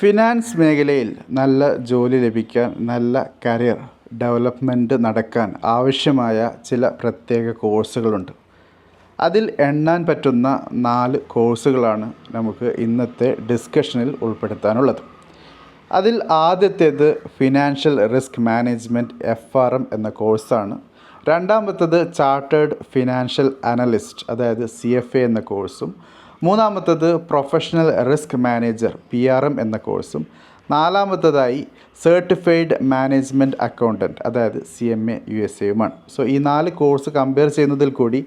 Finance മേഖലയിൽ നല്ല ജോലി ലഭിക്കാൻ, നല്ല കരിയർ ഡെവലപ്മെൻറ്റ് നടക്കാൻ ആവശ്യമായ ചില പ്രത്യേക കോഴ്സുകളുണ്ട്. അതിൽ എണ്ണാൻ പറ്റുന്ന 4 കോഴ്സുകളാണ് നമുക്ക് ഇന്നത്തെ ഡിസ്കഷനിൽ ഉൾപ്പെടുത്താനുള്ളത്. അതിൽ ആദ്യത്തേത് ഫിനാൻഷ്യൽ റിസ്ക് മാനേജ്മെൻറ്റ് FRM എന്ന കോഴ്സാണ്. രണ്ടാമത്തേത് ചാർട്ടേഡ് ഫിനാൻഷ്യൽ അനലിസ്റ്റ് അതായത് CFA എന്ന കോഴ്സും, മൂന്നാമത്തേത് പ്രൊഫഷണൽ റിസ്ക് മാനേജർ PRM എന്ന കോഴ്സും, നാലാമത്തേതായി സർട്ടിഫൈഡ് മാനേജ്മെൻറ്റ് അക്കൗണ്ടൻറ്റ് അതായത് CMA USA സോ ഈ 4 കോഴ്സ് കമ്പയർ ചെയ്യുന്നതിൽ കൂടി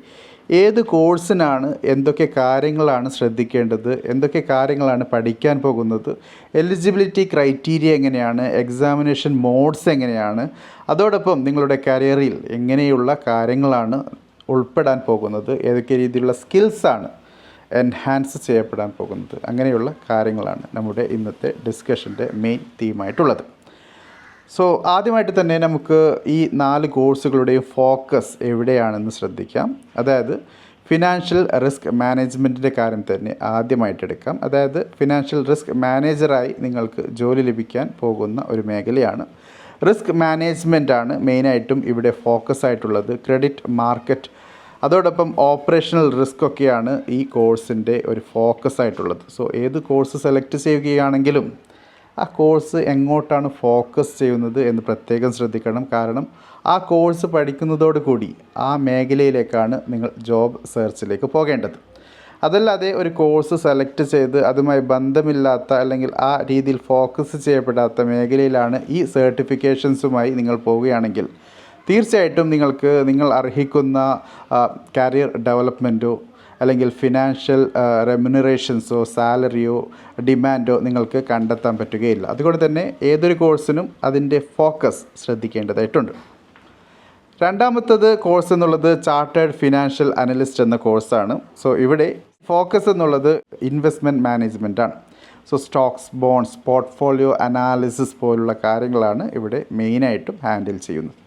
ഏത് കോഴ്സിനാണ് എന്തൊക്കെ കാര്യങ്ങളാണ് ശ്രദ്ധിക്കേണ്ടത്, എന്തൊക്കെ കാര്യങ്ങളാണ് പഠിക്കാൻ പോകുന്നത്, എലിജിബിലിറ്റി ക്രൈറ്റീരിയ എങ്ങനെയാണ്, എക്സാമിനേഷൻ മോഡ്സ് എങ്ങനെയാണ്, അതോടൊപ്പം നിങ്ങളുടെ കരിയറിൽ എങ്ങനെയുള്ള കാര്യങ്ങളാണ് ഉൾപ്പെടാൻ പോകുന്നത്, ഏതൊക്കെ രീതിയിലുള്ള സ്കിൽസാണ് എൻഹാൻസ് ചെയ്യപ്പെടാൻ പോകുന്നത്, അങ്ങനെയുള്ള കാര്യങ്ങളാണ് നമ്മുടെ ഇന്നത്തെ ഡിസ്കഷൻ്റെ മെയിൻ തീമായിട്ടുള്ളത്. സോ ആദ്യമായിട്ട് തന്നെ നമുക്ക് ഈ 4 കോഴ്സുകളുടെയും ഫോക്കസ് എവിടെയാണെന്ന് ശ്രദ്ധിക്കാം. അതായത് ഫിനാൻഷ്യൽ റിസ്ക് മാനേജ്മെൻറ്റിൻ്റെ കാര്യം തന്നെ ആദ്യമായിട്ട് എടുക്കാം. അതായത് ഫിനാൻഷ്യൽ റിസ്ക് മാനേജറായി നിങ്ങൾക്ക് ജോലി ലഭിക്കാൻ പോകുന്ന ഒരു മേഖലയാണ്. റിസ്ക് മാനേജ്മെൻറ്റാണ് മെയിനായിട്ടും ഇവിടെ ഫോക്കസ് ആയിട്ടുള്ളത്. ക്രെഡിറ്റ് മാർക്കറ്റ് അതോടൊപ്പം ഓപ്പറേഷണൽ റിസ്ക് ഒക്കെയാണ് ഈ കോഴ്സിൻ്റെ ഒരു ഫോക്കസ് ആയിട്ടുള്ളത്. സോ ഏത് കോഴ്സ് സെലക്ട് ചെയ്യുകയാണെങ്കിലും ആ കോഴ്സ് എങ്ങോട്ടാണ് ഫോക്കസ് ചെയ്യുന്നത് എന്ന് പ്രത്യേകം ശ്രദ്ധിക്കണം. കാരണം ആ കോഴ്സ് പഠിക്കുന്നതോടുകൂടി ആ മേഖലയിലേക്കാണ് നിങ്ങൾ ജോബ് സെർച്ചിലേക്ക് പോകേണ്ടത്. അതല്ലാതെ ഒരു കോഴ്സ് സെലക്ട് ചെയ്ത് അതുമായി ബന്ധമില്ലാത്ത അല്ലെങ്കിൽ ആ രീതിയിൽ ഫോക്കസ് ചെയ്യപ്പെടാത്ത മേഖലയിലാണ് ഈ സർട്ടിഫിക്കേഷൻസുമായി നിങ്ങൾ പോവുകയാണെങ്കിൽ തീർച്ചയായിട്ടും നിങ്ങൾ അർഹിക്കുന്ന കരിയർ ഡെവലപ്മെൻറ്റോ അല്ലെങ്കിൽ ഫിനാൻഷ്യൽ റെമ്യൂണറേഷൻസോ സാലറിയോ ഡിമാൻഡോ നിങ്ങൾക്ക് കണ്ടെത്താൻ പറ്റുകയില്ല. അതുകൊണ്ട് തന്നെ ഏതൊരു കോഴ്സിനും അതിൻ്റെ ഫോക്കസ് ശ്രദ്ധിക്കേണ്ടതായിട്ടുണ്ട്. രണ്ടാമത്തത് കോഴ്സ് എന്നുള്ളത് ചാർട്ടേഡ് ഫിനാൻഷ്യൽ അനലിസ്റ്റ് എന്ന കോഴ്സാണ്. സോ ഇവിടെ ഫോക്കസ് എന്നുള്ളത് ഇൻവെസ്റ്റ്മെൻറ്റ് മാനേജ്മെൻറ്റാണ്. So stocks, bonds, portfolio analysis പോലുള്ള കാര്യങ്ങളാണ് ഇവിടെ മെയിനായിട്ടും ഹാൻഡിൽ ചെയ്യുന്നത്.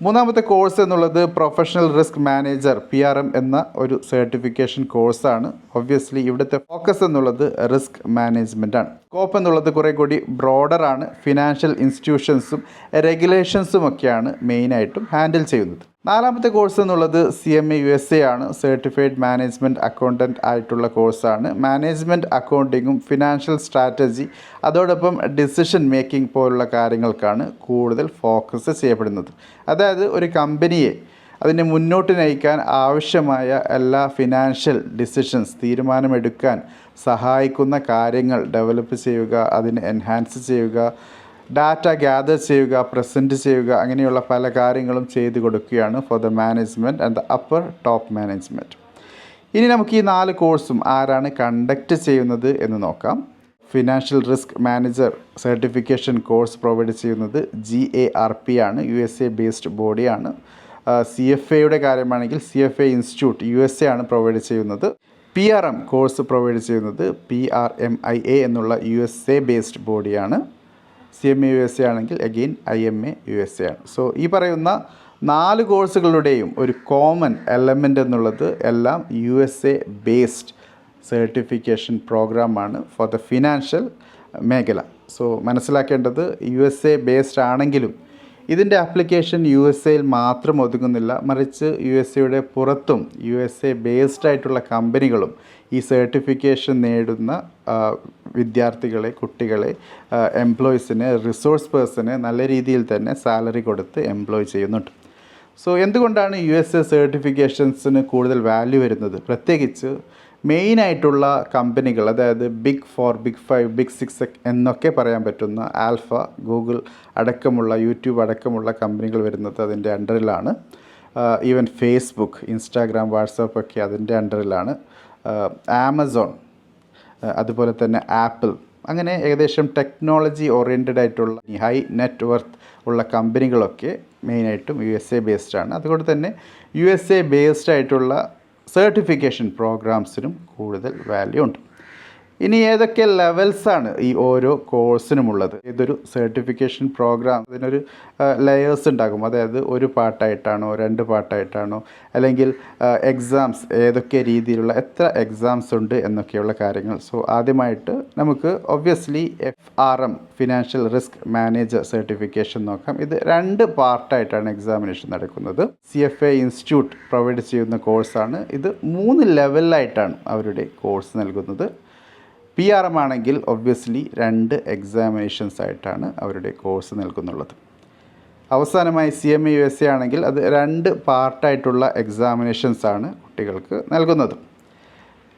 മൂന്നാമത്തെ കോഴ്സ് എന്നുള്ളത് പ്രൊഫഷണൽ റിസ്ക് മാനേജർ PRM എന്ന ഒരു സർട്ടിഫിക്കേഷൻ കോഴ്സാണ്. ഒബ്വിയസ്ലി ഇവിടുത്തെ ഫോക്കസ് എന്നുള്ളത് റിസ്ക് മാനേജ്മെൻറ്റാണ്. സ്കോപ്പ് എന്നുള്ളത് കുറേ കൂടി ബ്രോഡറാണ്. ഫിനാൻഷ്യൽ ഇൻസ്റ്റിറ്റ്യൂഷൻസും റെഗുലേഷൻസും ഒക്കെയാണ് മെയിനായിട്ടും ഹാൻഡിൽ ചെയ്യുന്നത്. നാലാമത്തെ കോഴ്സ് എന്നുള്ളത് CMA USA ആണ്. സർട്ടിഫൈഡ് മാനേജ്മെൻറ്റ് അക്കൗണ്ടൻറ്റ് ആയിട്ടുള്ള കോഴ്സാണ്. മാനേജ്മെൻറ്റ് അക്കൗണ്ടിങ്ങും ഫിനാൻഷ്യൽ സ്ട്രാറ്റജി അതോടൊപ്പം ഡിസിഷൻ മേക്കിംഗ് പോലുള്ള കാര്യങ്ങൾക്കാണ് കൂടുതൽ ഫോക്കസ് ചെയ്യപ്പെടുന്നത്. അതായത് ഒരു കമ്പനിയെ അതിനെ മുന്നോട്ട് നയിക്കാൻ ആവശ്യമായ എല്ലാ ഫിനാൻഷ്യൽ ഡിസിഷൻസ് തീരുമാനമെടുക്കാൻ സഹായിക്കുന്ന കാര്യങ്ങൾ ഡെവലപ്പ് ചെയ്യുക, അതിനെ എൻഹാൻസ് ചെയ്യുക, ഡാറ്റ ഗ്യാദർ ചെയ്യുക, പ്രസൻറ്റ് ചെയ്യുക, അങ്ങനെയുള്ള പല കാര്യങ്ങളും ചെയ്തു കൊടുക്കുകയാണ് for the management and the upper top management. ഇനി നമുക്ക് ഈ 4 കോഴ്സും ആരാണ് കണ്ടക്റ്റ് ചെയ്യുന്നത് എന്ന് നോക്കാം. Financial risk manager certification course provide ചെയ്യുന്നത് GARP ആണ്. USA ബേസ്ഡ് ബോഡിയാണ്. CFAയുടെ കാര്യമാണെങ്കിൽ CFA ഇൻസ്റ്റിറ്റ്യൂട്ട് USA ആണ് പ്രൊവൈഡ് ചെയ്യുന്നത്. PRM കോഴ്സ് പ്രൊവൈഡ് ചെയ്യുന്നത് PRMIA എന്നുള്ള USA ബേസ്ഡ് ബോഡിയാണ്. CMA USA ആണെങ്കിൽ അഗെയിൻ IMA USA ആണ്. സോ ഈ പറയുന്ന 4 കോഴ്സുകളുടെയും ഒരു കോമൺ എലമെൻ്റ് എന്നുള്ളത് എല്ലാം USA ബേസ്ഡ് സർട്ടിഫിക്കേഷൻ പ്രോഗ്രാമാണ് ഫോർ ദ ഫിനാൻഷ്യൽ മേഖല. സോ മനസ്സിലാക്കേണ്ടത് USA ബേസ്ഡ് ആണെങ്കിലും ഇതിൻ്റെ ആപ്ലിക്കേഷൻ USA മാത്രം ഒതുങ്ങുന്നില്ല, മറിച്ച് USA പുറത്തും USA ബേസ്ഡ് ആയിട്ടുള്ള കമ്പനികളും ഈ സർട്ടിഫിക്കേഷൻ നേടുന്ന വിദ്യാർത്ഥികളെ, കുട്ടികളെ, എംപ്ലോയീസിനെ, റിസോഴ്സ് പേഴ്സണെ നല്ല രീതിയിൽ തന്നെ സാലറി കൊടുത്ത് എംപ്ലോയ് ചെയ്യുന്നുണ്ട്. സോ എന്തുകൊണ്ടാണ് USA സർട്ടിഫിക്കേഷൻസിന് കൂടുതൽ വാല്യൂ വരുന്നത്? പ്രത്യേകിച്ച് മെയിനായിട്ടുള്ള കമ്പനികൾ, അതായത് ബിഗ് 4, ബിഗ് 5, ബിഗ് 6 എന്നൊക്കെ പറയാൻ പറ്റുന്ന ആൽഫ, ഗൂഗിൾ അടക്കമുള്ള, യൂട്യൂബ് അടക്കമുള്ള കമ്പനികൾ വരുന്നത് അതിൻ്റെ അണ്ടറിലാണ്. ഈവൻ ഫേസ്ബുക്ക്, ഇൻസ്റ്റാഗ്രാം, വാട്സാപ്പ് ഒക്കെ അതിൻ്റെ അണ്ടറിലാണ്. ആമസോൺ, അതുപോലെ തന്നെ ആപ്പിൾ, അങ്ങനെ ഏകദേശം ടെക്നോളജി ഓറിയൻറ്റഡ് ആയിട്ടുള്ള ഹൈ നെറ്റ് വർത്ത് ഉള്ള കമ്പനികളൊക്കെ മെയിനായിട്ടും USA ബേസ്ഡ് ആണ്. അതുകൊണ്ട് തന്നെ USA ബേസ്ഡ് ആയിട്ടുള്ള സർട്ടിഫിക്കേഷൻ പ്രോഗ്രാംസിനും കൂടുതൽ വാല്യൂ ഉണ്ട്. ഇനി ഏതൊക്കെ ലെവൽസാണ് ഈ ഓരോ കോഴ്സിനുമുള്ളത്? ഇതൊരു സർട്ടിഫിക്കേഷൻ പ്രോഗ്രാം, ഇതിനൊരു ലെയേഴ്സ് ഉണ്ടാകും. അതായത് ഒരു പാർട്ടായിട്ടാണോ, 2 പാർട്ടായിട്ടാണോ, അല്ലെങ്കിൽ എക്സാംസ് ഏതൊക്കെ രീതിയിലുള്ള എത്ര എക്സാംസ് ഉണ്ട് എന്നൊക്കെയുള്ള കാര്യങ്ങൾ. സോ ആദ്യമായിട്ട് നമുക്ക് obviously FRM financial risk manager certification നോക്കാം. ഇത് 2 പാർട്ടായിട്ടാണ് എക്സാമിനേഷൻ നടക്കുന്നത്. CFA ഇൻസ്റ്റിറ്റ്യൂട്ട് പ്രൊവൈഡ് ചെയ്യുന്ന കോഴ്സാണ്. ഇത് 3 ലെവലിലായിട്ടാണ് അവരുടെ കോഴ്സ് നൽകുന്നത്. PRM ആണെങ്കിൽ ഒബ്വിയസ്ലി 2 എക്സാമിനേഷൻസ് ആയിട്ടാണ് അവരുടെ കോഴ്സ് നൽകുന്നുള്ളത്. അവസാനമായി CMA USA ആണെങ്കിൽ അത് 2 പാർട്ടായിട്ടുള്ള എക്സാമിനേഷൻസ് ആണ് കുട്ടികൾക്ക് നൽകുന്നത്.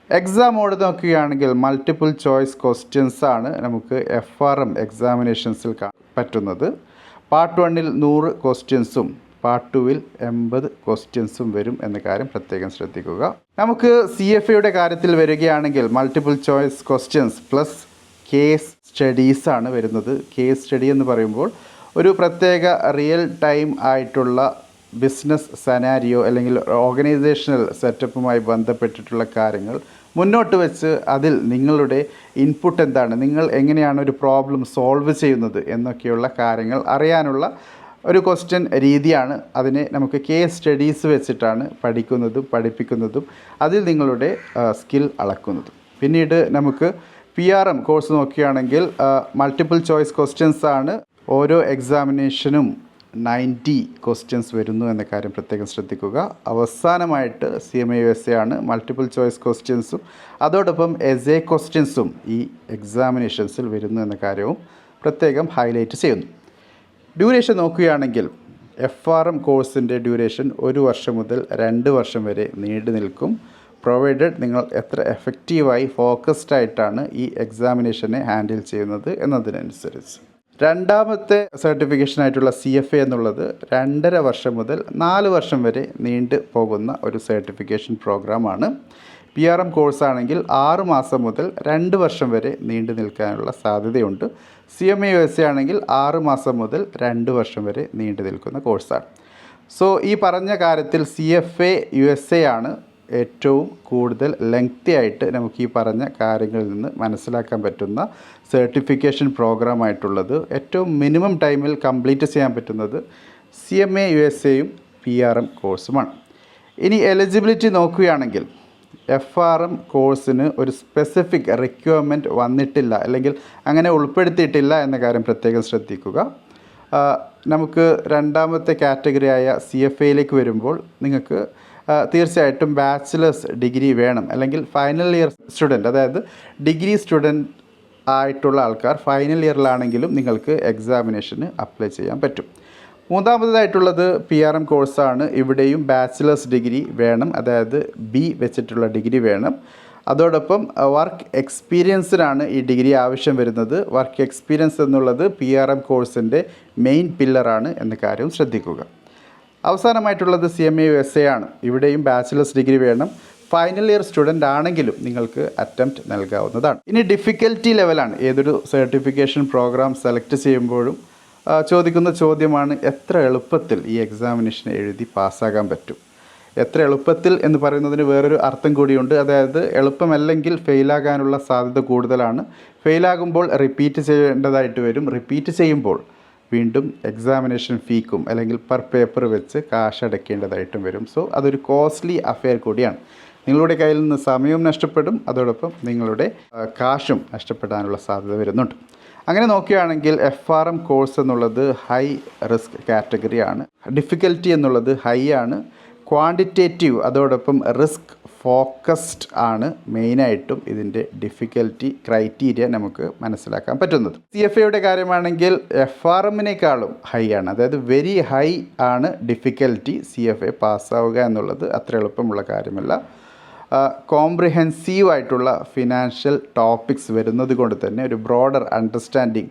എക്സാം മോഡ് നോക്കുകയാണെങ്കിൽ മൾട്ടിപ്പിൾ ചോയ്സ് ക്വസ്റ്റ്യൻസ് ആണ് നമുക്ക് FRM എക്സാമിനേഷൻസിൽ പറ്റുന്നത്. പാർട്ട് 1-ൽ 100 ക്വസ്റ്റ്യൻസും പാർട്ട് 2-ൽ 80 ക്വസ്റ്റ്യൻസും വരും എന്ന കാര്യം പ്രത്യേകം ശ്രദ്ധിക്കുക. നമുക്ക് CFAയുടെ കാര്യത്തിൽ വരികയാണെങ്കിൽ multiple choice questions plus case സ്റ്റഡീസാണ് വരുന്നത്. കേസ് സ്റ്റഡി എന്ന് പറയുമ്പോൾ ഒരു പ്രത്യേക റിയൽ ടൈം ആയിട്ടുള്ള ബിസിനസ് സെനാരിയോ അല്ലെങ്കിൽ ഓർഗനൈസേഷണൽ സെറ്റപ്പുമായി ബന്ധപ്പെട്ടിട്ടുള്ള കാര്യങ്ങൾ മുന്നോട്ട് വെച്ച് അതിൽ നിങ്ങളുടെ ഇൻപുട്ട് എന്താണ്, നിങ്ങൾ എങ്ങനെയാണ് ഒരു പ്രോബ്ലം സോൾവ് ചെയ്യുന്നത് എന്നൊക്കെയുള്ള കാര്യങ്ങൾ അറിയാനുള്ള ഒരു ക്വസ്റ്റ്യൻ രീതിയാണ്. അതിനെ നമുക്ക് കേസ് സ്റ്റഡീസ് വെച്ചിട്ടാണ് പഠിപ്പിക്കുന്നതും അതിൽ നിങ്ങളുടെ സ്കിൽ അളക്കുന്നതും. പിന്നീട് നമുക്ക് PRM കോഴ്സ് നോക്കുകയാണെങ്കിൽ മൾട്ടിപ്പിൾ ചോയ്സ് ക്വസ്റ്റ്യൻസ് ആണ്. ഓരോ എക്സാമിനേഷനും 90 ക്വസ്റ്റ്യൻസ് വരുന്നു എന്ന കാര്യം പ്രത്യേകം ശ്രദ്ധിക്കുക. അവസാനമായിട്ട് CMA USA ആണ്. മൾട്ടിപ്പിൾ ചോയ്സ് ക്വസ്റ്റ്യൻസും അതോടൊപ്പം എസ്എ ക്വസ്റ്റ്യൻസും ഈ എക്സാമിനേഷൻസിൽ വരുന്നു എന്ന കാര്യവും പ്രത്യേകം ഹൈലൈറ്റ് ചെയ്യുന്നു. ഡ്യൂറേഷൻ നോക്കുകയാണെങ്കിൽ FRM കോഴ്സിൻ്റെ ഡ്യൂറേഷൻ 1 വർഷം മുതൽ 2 വർഷം വരെ നീണ്ടു നിൽക്കും, പ്രൊവൈഡഡ് നിങ്ങൾ എത്ര എഫക്റ്റീവായി ഫോക്കസ്ഡ് ആയിട്ടാണ് ഈ എക്സാമിനേഷനെ ഹാൻഡിൽ ചെയ്യുന്നത് എന്നതിനനുസരിച്ച്. രണ്ടാമത്തെ സർട്ടിഫിക്കേഷനായിട്ടുള്ള CFA എന്നുള്ളത് 2.5 വർഷം മുതൽ 4 വർഷം വരെ നീണ്ടു പോകുന്ന ഒരു സർട്ടിഫിക്കേഷൻ പ്രോഗ്രാമാണ്. PRM കോഴ്സാണെങ്കിൽ 6 മാസം മുതൽ 2 വർഷം വരെ നീണ്ടു നിൽക്കാനുള്ള സാധ്യതയുണ്ട്. CMA USA ആണെങ്കിൽ 6 മാസം മുതൽ 2 വർഷം വരെ നീണ്ടു നിൽക്കുന്ന കോഴ്സാണ്. സോ ഈ പറഞ്ഞ കാര്യത്തിൽ CFA USA ആണ് ഏറ്റവും കൂടുതൽ ലെങ്തി ആയിട്ട് നമുക്ക് ഈ പറഞ്ഞ കാര്യങ്ങളിൽ നിന്ന് മനസ്സിലാക്കാൻ പറ്റുന്ന സർട്ടിഫിക്കേഷൻ പ്രോഗ്രാം ആയിട്ടുള്ളത്. ഏറ്റവും മിനിമം ടൈമിൽ കംപ്ലീറ്റ് ചെയ്യാൻ പറ്റുന്നത് CMA USAയും PRM കോഴ്സുമാണ്. ഇനി എലിജിബിലിറ്റി നോക്കുകയാണെങ്കിൽ FRM കോഴ്സിന് ഒരു സ്പെസിഫിക് റിക്വയർമെൻറ്റ് വന്നിട്ടില്ല, അല്ലെങ്കിൽ അങ്ങനെ ഉൾപ്പെടുത്തിയിട്ടില്ല എന്ന കാര്യം പ്രത്യേകം ശ്രദ്ധിക്കുക. നമുക്ക് രണ്ടാമത്തെ കാറ്റഗറിയായ CFAയിലേക്ക് വരുമ്പോൾ നിങ്ങൾക്ക് തീർച്ചയായിട്ടും ബാച്ചിലേഴ്സ് ഡിഗ്രി വേണം, അല്ലെങ്കിൽ ഫൈനൽ ഇയർ സ്റ്റുഡൻറ്റ്, അതായത് ഡിഗ്രി സ്റ്റുഡൻറ്റ് ആയിട്ടുള്ള ആൾക്കാർ ഫൈനൽ ഇയറിലാണെങ്കിലും നിങ്ങൾക്ക് എക്സാമിനേഷന് അപ്ലൈ ചെയ്യാൻ പറ്റും. മൂന്നാമതായിട്ടുള്ളത് PRM കോഴ്സാണ്. ഇവിടെയും ബാച്ചിലേഴ്സ് ഡിഗ്രി വേണം, അതായത് B വെച്ചിട്ടുള്ള ഡിഗ്രി വേണം. അതോടൊപ്പം വർക്ക് എക്സ്പീരിയൻസിനാണ് ഈ ഡിഗ്രി ആവശ്യം വരുന്നത്. വർക്ക് എക്സ്പീരിയൻസ് എന്നുള്ളത് PRM കോഴ്സിൻ്റെ മെയിൻ പില്ലറാണ് എന്ന കാര്യം ശ്രദ്ധിക്കുക. അവസാനമായിട്ടുള്ളത് CMA USA ആണ്. ഇവിടെയും ബാച്ചിലേഴ്സ് ഡിഗ്രി വേണം. ഫൈനൽ ഇയർ സ്റ്റുഡൻ്റ് ആണെങ്കിലും നിങ്ങൾക്ക് അറ്റംപ്റ്റ് നൽകാവുന്നതാണ്. ഇനി ഡിഫിക്കൽറ്റി ലെവലാണ്. ഏതൊരു സർട്ടിഫിക്കേഷൻ പ്രോഗ്രാം സെലക്ട് ചെയ്യുമ്പോഴും ചോദിക്കുന്ന ചോദ്യമാണ്, എത്ര എളുപ്പത്തിൽ ഈ എക്സാമിനേഷൻ എഴുതി പാസ്സാകാൻ പറ്റും. എത്ര എളുപ്പത്തിൽ എന്ന് പറയുന്നതിന് വേറൊരു അർത്ഥം കൂടിയുണ്ട്. അതായത് എളുപ്പമല്ലെങ്കിൽ ഫെയിലാകാനുള്ള സാധ്യത കൂടുതലാണ്. ഫെയിലാകുമ്പോൾ റിപ്പീറ്റ് ചെയ്യേണ്ടതായിട്ട് വരും. റിപ്പീറ്റ് ചെയ്യുമ്പോൾ വീണ്ടും എക്സാമിനേഷൻ ഫീക്കും അല്ലെങ്കിൽ പെർ പേപ്പർ വെച്ച് കാശ് അടയ്ക്കേണ്ടതായിട്ടും വരും. സോ അതൊരു കോസ്റ്റ്ലി അഫെയർ കൂടിയാണ്. നിങ്ങളുടെ കയ്യിൽ നിന്ന് സമയവും നഷ്ടപ്പെടും, അതോടൊപ്പം നിങ്ങളുടെ കാശും നഷ്ടപ്പെടാനുള്ള സാധ്യത വരുന്നുണ്ട്. അങ്ങനെ നോക്കുകയാണെങ്കിൽ FRM കോഴ്സ് എന്നുള്ളത് ഹൈ റിസ്ക് കാറ്റഗറിയാണ്. ഡിഫിക്കൽറ്റി എന്നുള്ളത് ഹൈ ആണ്. ക്വാണ്ടിറ്റേറ്റീവ് അതോടൊപ്പം റിസ്ക് ഫോക്കസ്ഡ് ആണ് മെയിനായിട്ടും ഇതിൻ്റെ ഡിഫിക്കൽറ്റി ക്രൈറ്റീരിയ നമുക്ക് മനസ്സിലാക്കാൻ പറ്റുന്നത്. CFAയുടെ കാര്യമാണെങ്കിൽ FRMനേക്കാളും ഹൈ ആണ്, അതായത് വെരി ഹൈ ആണ് ഡിഫിക്കൽറ്റി. CFA പാസ്സാവുക എന്നുള്ളത് അത്ര എളുപ്പമുള്ള കാര്യമല്ല. കോംപ്രിഹെൻസീവ് ആയിട്ടുള്ള ഫിനാൻഷ്യൽ ടോപ്പിക്സ് വരുന്നത് കൊണ്ട് തന്നെ ഒരു ബ്രോഡർ അണ്ടർസ്റ്റാൻഡിങ്,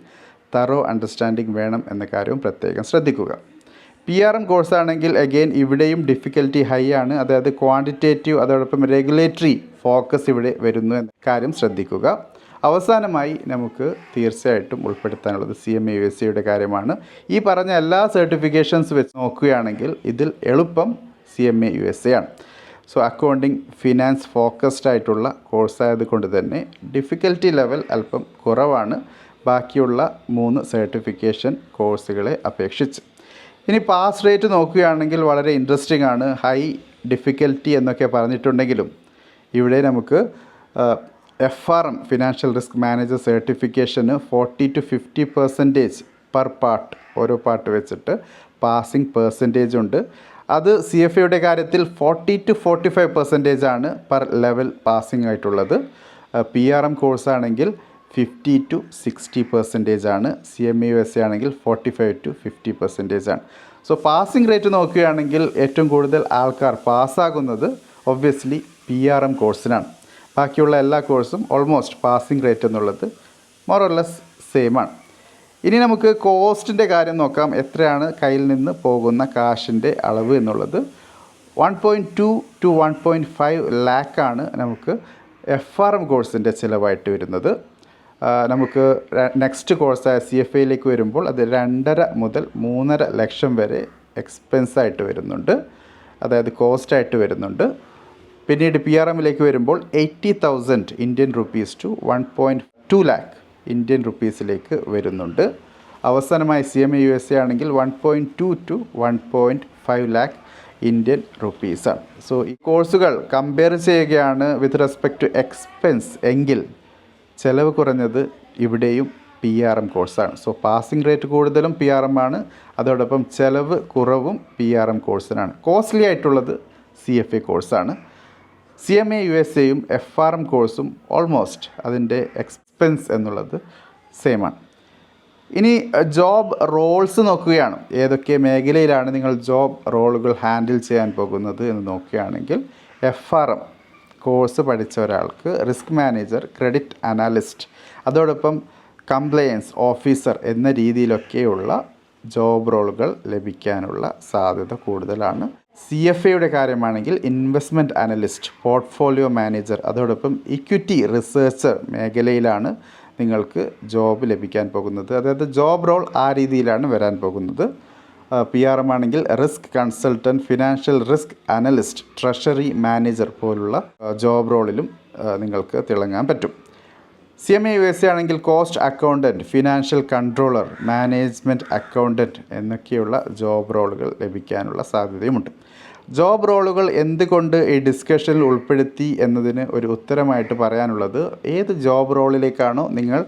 തറോ അണ്ടർസ്റ്റാൻഡിങ് വേണം എന്ന കാര്യവും പ്രത്യേകം ശ്രദ്ധിക്കുക. PRM കോഴ്സാണെങ്കിൽ അഗെയിൻ ഇവിടെയും ഡിഫിക്കൽറ്റി ഹൈ ആണ്, അതായത് ക്വാണ്ടിറ്റേറ്റീവ് അതോടൊപ്പം റെഗുലേറ്ററി ഫോക്കസ് ഇവിടെ വരുന്നു എന്ന കാര്യം ശ്രദ്ധിക്കുക. അവസാനമായി നമുക്ക് തീർച്ചയായിട്ടും ഉൾപ്പെടുത്താനുള്ളത് CMA USAയുടെ കാര്യമാണ്. ഈ പറഞ്ഞ എല്ലാ സർട്ടിഫിക്കേഷൻസ് വെച്ച് നോക്കുകയാണെങ്കിൽ ഇതിൽ എളുപ്പം CMA USA ആണ്. സോ അക്കൗണ്ടിങ് ഫിനാൻസ് ഫോക്കസ്ഡ് ആയിട്ടുള്ള കോഴ്സ് ആയതുകൊണ്ട് തന്നെ ഡിഫിക്കൽറ്റി ലെവൽ അല്പം കുറവാണ് ബാക്കിയുള്ള 3 സർട്ടിഫിക്കേഷൻ കോഴ്സുകളെ അപേക്ഷിച്ച്. ഇനി പാസ് റേറ്റ് നോക്കുകയാണെങ്കിൽ വളരെ ഇൻട്രസ്റ്റിംഗ് ആണ്. ഹൈ ഡിഫിക്കൽറ്റി എന്നൊക്കെ പറഞ്ഞിട്ടുണ്ടെങ്കിലും ഇവിടെ നമുക്ക് FRM ഫിനാൻഷ്യൽ റിസ്ക് മാനേജർ സർട്ടിഫിക്കേഷന് 40 to 50% പെർ പാർട്ട്, ഓരോ പാർട്ട് വെച്ചിട്ട് പാസിംഗ് പെർസെൻറ്റേജ് ഉണ്ട്. അത് CFAയുടെ കാര്യത്തിൽ 40 to 45% ആണ് പെർ ലെവൽ പാസിംഗ് ആയിട്ടുള്ളത്. PRM കോഴ്സാണെങ്കിൽ 50 to 60% ആണ്. CMA USA ആണെങ്കിൽ 45 to 50% ആണ്. സോ പാസിംഗ് റേറ്റ് നോക്കുകയാണെങ്കിൽ ഏറ്റവും കൂടുതൽ ആൾക്കാർ പാസ്സാകുന്നത് ഒബ്വിയസ്ലി PRM കോഴ്സിനാണ്. ബാക്കിയുള്ള എല്ലാ കോഴ്സും ഓൾമോസ്റ്റ് പാസിംഗ് റേറ്റ് എന്നുള്ളത് മോർ ഓർ ലെസ് സെയിം ആണ്. ഇനി നമുക്ക് കോസ്റ്റിൻ്റെ കാര്യം നോക്കാം. എത്രയാണ് കയ്യിൽ നിന്ന് പോകുന്ന കാശിൻ്റെ അളവ് എന്നുള്ളത്. 1.2 to 1.5 ലാക്കാണ് നമുക്ക് FRM കോഴ്സിൻ്റെ ചിലവായിട്ട് വരുന്നത്. നമുക്ക് നെക്സ്റ്റ് കോഴ്സായ CFAയിലേക്ക് വരുമ്പോൾ അത് 2.5 മുതൽ 3.5 ലക്ഷം വരെ എക്സ്പെൻസായിട്ട് വരുന്നുണ്ട്, അതായത് കോസ്റ്റായിട്ട് വരുന്നുണ്ട്. പിന്നീട് PRMലേക്ക് വരുമ്പോൾ 80,000 Indian rupees to 1.2 lakh Indian റുപ്പീസിലേക്ക് വരുന്നുണ്ട്. അവസാനമായി CMA USA ആണെങ്കിൽ 1.2 to 1.5 ലാക്ക് ഇന്ത്യൻ റുപ്പീസാണ്. സോ ഈ കോഴ്സുകൾ കമ്പയർ ചെയ്യുകയാണ് വിത്ത് റെസ്പെക്ട് ടു എക്സ്പെൻസ് എങ്കിൽ ചിലവ് കുറഞ്ഞത് ഇവിടെയും PRM കോഴ്സാണ്. സോ പാസിംഗ് റേറ്റ് കൂടുതലും PRM ആണ്, അതോടൊപ്പം ചിലവ് കുറവും PRM കോഴ്സിനാണ്. കോസ്റ്റ്ലി ആയിട്ടുള്ളത് CFA കോഴ്സാണ്. CMA USAയും FRM കോഴ്സും ഓൾമോസ്റ്റ് അതിൻ്റെ എക്സ്പെൻസ് എന്നുള്ളത് സെയിമാണ്. ഇനി ജോബ് റോൾസ് നോക്കുകയാണ്. ഏതൊക്കെ മേഖലയിലാണ് നിങ്ങൾ ജോബ് റോളുകൾ ഹാൻഡിൽ ചെയ്യാൻ പോകുന്നത് എന്ന് നോക്കുകയാണെങ്കിൽ FRM കോഴ്സ് പഠിച്ച ഒരാൾക്ക് റിസ്ക് മാനേജർ, ക്രെഡിറ്റ് അനാലിസ്റ്റ്, അതോടൊപ്പം കംപ്ലയൻസ് ഓഫീസർ എന്ന രീതിയിലൊക്കെയുള്ള ജോബ് റോളുകൾ ലഭിക്കാനുള്ള സാധ്യത കൂടുതലാണ്. CFAയുടെ കാര്യമാണെങ്കിൽ ഇൻവെസ്റ്റ്മെൻറ്റ് അനലിസ്റ്റ്, പോർട്ട്ഫോളിയോ മാനേജർ, അതോടൊപ്പം ഇക്വിറ്റി റിസർച്ചർ മേഖലയിലാണ് നിങ്ങൾക്ക് ജോബ് ലഭിക്കാൻ പോകുന്നത്. അതായത് ജോബ് റോൾ ആ രീതിയിലാണ് വരാൻ പോകുന്നത്. PRM ആണെങ്കിൽ risk consultant, financial risk analyst, treasury manager പോലുള്ള ജോബ് റോളിലും നിങ്ങൾക്ക് തിളങ്ങാൻ പറ്റും. CMA USA ആണെങ്കിൽ cost accountant, financial controller, management accountant എന്നൊക്കെയുള്ള ജോബ് റോളുകൾ ലഭിക്കാനുള്ള സാധ്യതയുമുണ്ട്. ജോബ് റോളുകൾ എന്തുകൊണ്ട് ഈ ഡിസ്കഷനിൽ ഉൾപ്പെടുത്തി എന്നതിന് ഒരു ഉത്തരമായിട്ട് പറയാനുള്ളത്, ഏത് ജോബ് റോളിലേക്കാണോ നിങ്ങൾ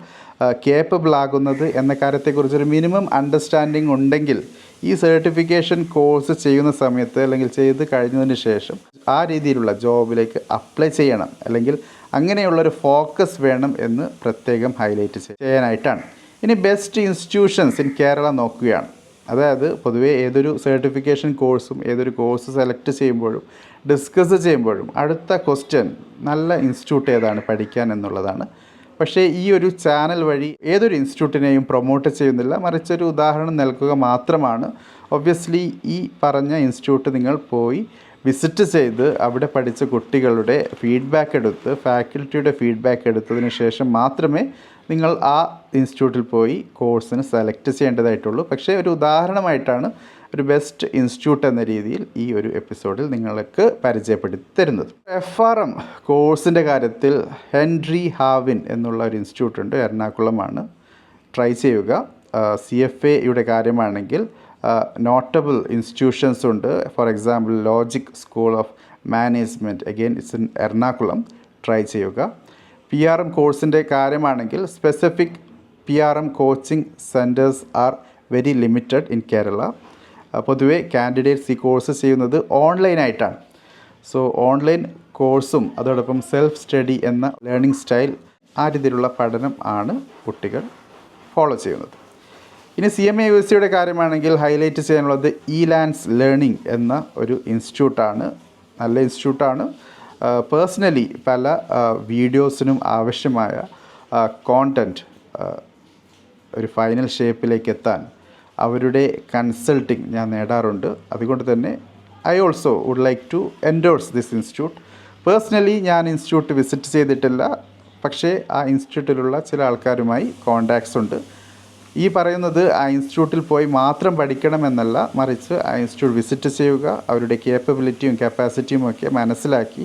കേപ്പബിൾ ആകുന്നത് എന്ന കാര്യത്തെക്കുറിച്ചൊരു മിനിമം അണ്ടർസ്റ്റാൻഡിങ് ഉണ്ടെങ്കിൽ ഈ സർട്ടിഫിക്കേഷൻ കോഴ്സ് ചെയ്യുന്ന സമയത്ത് അല്ലെങ്കിൽ ചെയ്ത് കഴിഞ്ഞതിന് ശേഷം ആ രീതിയിലുള്ള ജോബിലേക്ക് അപ്ലൈ ചെയ്യണം, അല്ലെങ്കിൽ അങ്ങനെയുള്ളൊരു ഫോക്കസ് വേണം എന്ന് പ്രത്യേകം ഹൈലൈറ്റ് ചെയ്യാനായിട്ടാണ്. ഇനി ബെസ്റ്റ് ഇൻസ്റ്റിറ്റ്യൂഷൻസ് ഇൻ കേരള നോക്കുകയാണ്. അതായത് പൊതുവേ ഏതൊരു സർട്ടിഫിക്കേഷൻ കോഴ്സും ഏതൊരു കോഴ്സ് സെലക്ട് ചെയ്യുമ്പോഴും ഡിസ്കസ് ചെയ്യുമ്പോഴും അടുത്ത ക്വസ്റ്റ്യൻ നല്ല ഇൻസ്റ്റിറ്റ്യൂട്ട് ഏതാണ് പഠിക്കാൻ എന്നുള്ളതാണ്. പക്ഷേ ഈ ഒരു ചാനൽ വഴി ഏതൊരു ഇൻസ്റ്റിറ്റ്യൂട്ടിനെയും പ്രൊമോട്ട് ചെയ്യുന്നില്ല, മറിച്ചൊരു ഉദാഹരണം നൽകുക മാത്രമാണ്. ഒബ്വിയസ്ലി ഈ പറഞ്ഞ ഇൻസ്റ്റിറ്റ്യൂട്ട് നിങ്ങൾ പോയി വിസിറ്റ് ചെയ്ത് അവിടെ പഠിച്ച കുട്ടികളുടെ ഫീഡ്ബാക്ക് എടുത്ത്, ഫാക്കൽറ്റിയുടെ ഫീഡ്ബാക്ക് എടുത്തതിന് ശേഷം മാത്രമേ നിങ്ങൾ ആ ഇൻസ്റ്റിറ്റ്യൂട്ടിൽ പോയി കോഴ്സിന് സെലക്ട് ചെയ്യേണ്ടതായിട്ടുള്ളൂ. പക്ഷേ ഒരു ഉദാഹരണമായിട്ടാണ് ഒരു ബെസ്റ്റ് ഇൻസ്റ്റിറ്റ്യൂട്ട് എന്ന രീതിയിൽ ഈ ഒരു എപ്പിസോഡിൽ നിങ്ങൾക്ക് പരിചയപ്പെടുത്തി തരുന്നത്. FRM കോഴ്സിൻ്റെ കാര്യത്തിൽ ഹെൻറി ഹാവിൻ എന്നുള്ള ഒരു ഇൻസ്റ്റിറ്റ്യൂട്ട് ഉണ്ട്, എറണാകുളമാണ്. ട്രൈ ചെയ്യുക. CFAയുടെ കാര്യമാണെങ്കിൽ നോട്ടബിൾ ഇൻസ്റ്റിറ്റ്യൂഷൻസ് ഉണ്ട്. For example logic school of management, again it's in Ernakulam. Try ചെയ്യുക. PRM കോഴ്സിൻ്റെ കാര്യമാണെങ്കിൽ specific PRM coaching centres are very limited in Kerala. പൊതുവേ കാൻഡിഡേറ്റ്സ് ഈ കോഴ്സ് ചെയ്യുന്നത് ഓൺലൈനായിട്ടാണ്. സോ ഓൺലൈൻ കോഴ്സും അതോടൊപ്പം സെൽഫ് സ്റ്റഡി എന്ന ലേണിംഗ് സ്റ്റൈൽ, ആ രീതിയിലുള്ള പഠനം ആണ് കുട്ടികൾ ഫോളോ ചെയ്യുന്നത്. ഇനി CMA USAയുടെ കാര്യമാണെങ്കിൽ ഹൈലൈറ്റ് ചെയ്യാനുള്ളത് ഇലാൻസ് ലേണിംഗ് എന്ന ഒരു ഇൻസ്റ്റിറ്റ്യൂട്ടാണ്. നല്ല ഇൻസ്റ്റിറ്റ്യൂട്ടാണ്. പേഴ്സണലി പല വീഡിയോസിനും ആവശ്യമായ കോണ്ടൻറ്റ് ഒരു ഫൈനൽ ഷേപ്പിലേക്ക് എത്താൻ അവരുടെ കൺസൾട്ടിങ് ഞാൻ നേടാറുണ്ട്. അതുകൊണ്ട് തന്നെ I also would like to endorse this institute. Personally ഞാൻ ഇൻസ്റ്റിറ്റ്യൂട്ട് വിസിറ്റ് ചെയ്തിട്ടില്ല, പക്ഷേ ആ ഇൻസ്റ്റിറ്റ്യൂട്ടിലുള്ള ചില ആൾക്കാരുമായി കോണ്ടാക്ട്സ് ഉണ്ട്. ഈ പറയുന്നത് ആ ഇൻസ്റ്റിറ്റ്യൂട്ടിൽ പോയി മാത്രം പഠിക്കണമെന്നല്ല, മറിച്ച് ആ ഇൻസ്റ്റിറ്റ്യൂട്ട് വിസിറ്റ് ചെയ്യുക, അവരുടെ കേപ്പബിലിറ്റിയും കപ്പാസിറ്റിയും ഒക്കെ മനസ്സിലാക്കി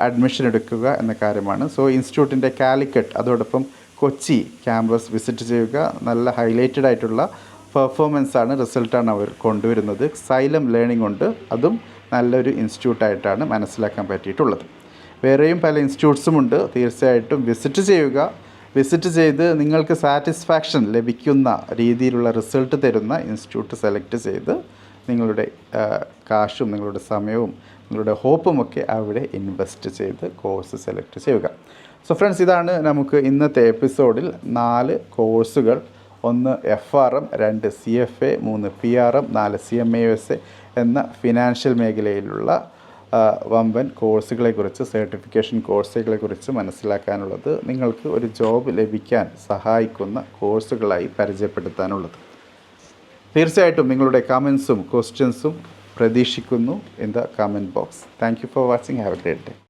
അഡ്മിഷൻ എടുക്കുക എന്ന കാര്യമാണ്. സോ ഇൻസ്റ്റിറ്റ്യൂട്ടിൻ്റെ കാലിക്കറ്റ് അതോടൊപ്പം കൊച്ചി ക്യാമ്പസ് വിസിറ്റ് ചെയ്യുക. നല്ല ഹൈലൈറ്റഡ് ആയിട്ടുള്ള പെർഫോമൻസാണ്, റിസൾട്ടാണ് അവർ കൊണ്ടുവരുന്നത്. സൈലം ലേണിംഗ് ഉണ്ട്, അതും നല്ലൊരു ഇൻസ്റ്റിറ്റ്യൂട്ടായിട്ടാണ് മനസ്സിലാക്കാൻ പറ്റിയിട്ടുള്ളത്. വേറെയും പല ഇൻസ്റ്റിറ്റ്യൂട്ട്സുമുണ്ട്, തീർച്ചയായിട്ടും വിസിറ്റ് ചെയ്യുക. വിസിറ്റ് ചെയ്ത് നിങ്ങൾക്ക് സാറ്റിസ്ഫാക്ഷൻ ലഭിക്കുന്ന രീതിയിലുള്ള റിസൾട്ട് തരുന്ന ഇൻസ്റ്റിറ്റ്യൂട്ട് സെലക്ട് ചെയ്ത് നിങ്ങളുടെ കാശും നിങ്ങളുടെ സമയവും നിങ്ങളുടെ ഹോപ്പുമൊക്കെ അവിടെ ഇൻവെസ്റ്റ് ചെയ്ത് കോഴ്സ് സെലക്ട് ചെയ്യുക. സോ ഫ്രണ്ട്സ്, ഇതാണ് നമുക്ക് ഇന്നത്തെ എപ്പിസോഡിൽ 4 കോഴ്സുകൾ, 1 FRM, 2 CFA, 3 PRM, 4 CMAUSA എന്ന ഫിനാൻഷ്യൽ മേഖലയിലുള്ള വമ്പൻ കോഴ്സുകളെക്കുറിച്ച്, സർട്ടിഫിക്കേഷൻ കോഴ്സുകളെക്കുറിച്ച് മനസ്സിലാക്കാനുള്ളത്, നിങ്ങൾക്ക് ഒരു ജോബ് ലഭിക്കാൻ സഹായിക്കുന്ന കോഴ്സുകളായി പരിചയപ്പെടുത്താനുള്ളത്. തീർച്ചയായിട്ടും നിങ്ങളുടെ കമൻസും ക്വസ്റ്റ്യൻസും പ്രതീക്ഷിക്കുന്നു in the comment box. Thank you for watching. Have A great day.